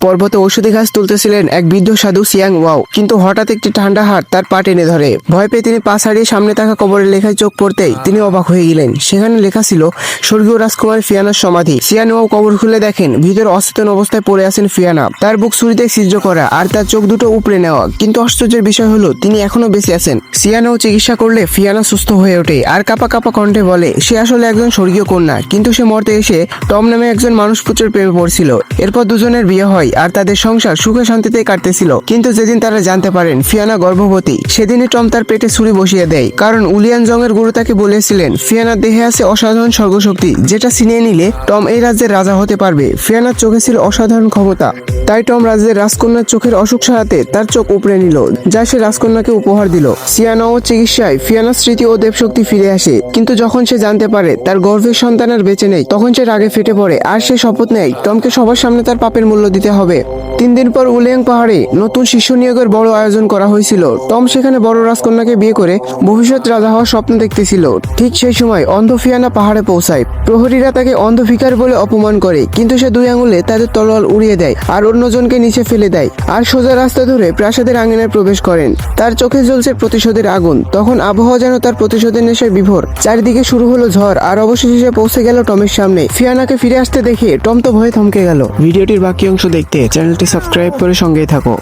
পর্বতে ঔষধি গাছ তুলতেছিলেন এক বৃদ্ধ সাধু সিয়াং ওয়াও, কিন্তু হঠাৎ একটি ঠান্ডা হাত তার পা টেনে ধরে। ভয় পেয়ে তিনি পা ছাড়িয়ে সামনে থাকা কবরের লেখায় চোখ পড়তেই তিনি অবাক হয়ে গেলেন। সেখানে লেখা ছিল স্বর্গীয় রাজকুমার ফিয়ানার সমাধি। সিয়াং ওয়াও কবর খুলে দেখেন ভিতরে অচেতন অবস্থায় পড়ে আছেন ফিয়ানা। তার বুক ছুরিতে ছিদ্র করা আর তার চোখ দুটো উপড়ে নেওয়া, কিন্তু আশ্চর্যের বিষয় হলো তিনি এখনো বেঁচে আছেন। সিয়াং ওয়াও চিকিৎসা করলে ফিয়ানা সুস্থ হয়ে ওঠে আর কাঁপা কাঁপা কণ্ঠে বলে সে আসলে একজন স্বর্গীয় কন্যা, কিন্তু সে মরতে এসে টম নামে একজন মানুষ পুত্রের প্রেমে পড়ছিল। এরপর দুজনের বিয়ে হয় আর তাদের সংসার সুখে শান্তিতে কাটতেছিল। কিন্তু যেদিন তারা জানতে পারেন ফিয়ানা গর্ভবতী, সেদিনই টম তার পেটে ছুরি বসিয়ে দেয়। কারণ উলিয়ান জং এর গুরু তাকে বলেছিলেন ফিয়ানার দেহে আছে অসাধারণ স্বর্গশক্তি, যেটা ছিনিয়ে নিলে টম এই রাজ্যের রাজা হতে পারবে। ফিয়ানার চোখে ছিল অসাধারণ ক্ষমতা, তাই টম রাজ্যের রাজকন্যার চোখের অসুখ সারাতে তার চোখ উপড়ে নিল, যা সে রাজকন্যাকে উপহার দিল। সিয়াং ওয়াও চিকিৎসায় ফিয়ানার স্মৃতি ও দেবশক্তি ফিরে আসে, কিন্তু যখন সে জানতে পারে তার গর্ভের সন্তান আর বেঁচে নেই, তখন সে রাগে ফেটে পড়ে আর সে শপথ নেয় টমকে সবার সামনে তার পাপের মূল্য দিতে হবে। 3 দিন পর উলিয়াং পাহাড়ে নতুন শিষ্য নিয়োগের বড় আয়োজন করা হয়েছিল। টম সেখানে বড় রাজকন্যাকে বিয়ে করে ভবিষ্যৎ রাজা হওয়ার স্বপ্ন দেখতেছিল। ঠিক সেই সময় অন্ধ ফিয়ানা পাহাড়ে পৌঁছায়। প্রহরীরা তাকে অন্ধ ভিখার বলে অপমান করে, কিন্তু সে 2 আঙুলে তাদের তলোয়ার উড়িয়ে দেয় আর অন্যজনকে নিচে ফেলে দেয় আর সোজা রাস্তা ধরে প্রাসাদের আঙিনায় প্রবেশ করেন। তার চোখে জ্বলছে প্রতিশোধের আগুন। তখন আবহাওয়া যেন তার প্রতিশোধের নেশায় বিভোর। চারিদিকে শুরু হলো ঝড় আর অবশেষে সে পৌঁছে গেল টমের সামনে। ফিয়ানাকে ফিরে আসতে দেখে টম তো ভয়ে থমকে গেল। ভিডিওটির বাকি অংশ দেখতে চ্যানেলটি সাবস্ক্রাইব করে সঙ্গেই থাকো।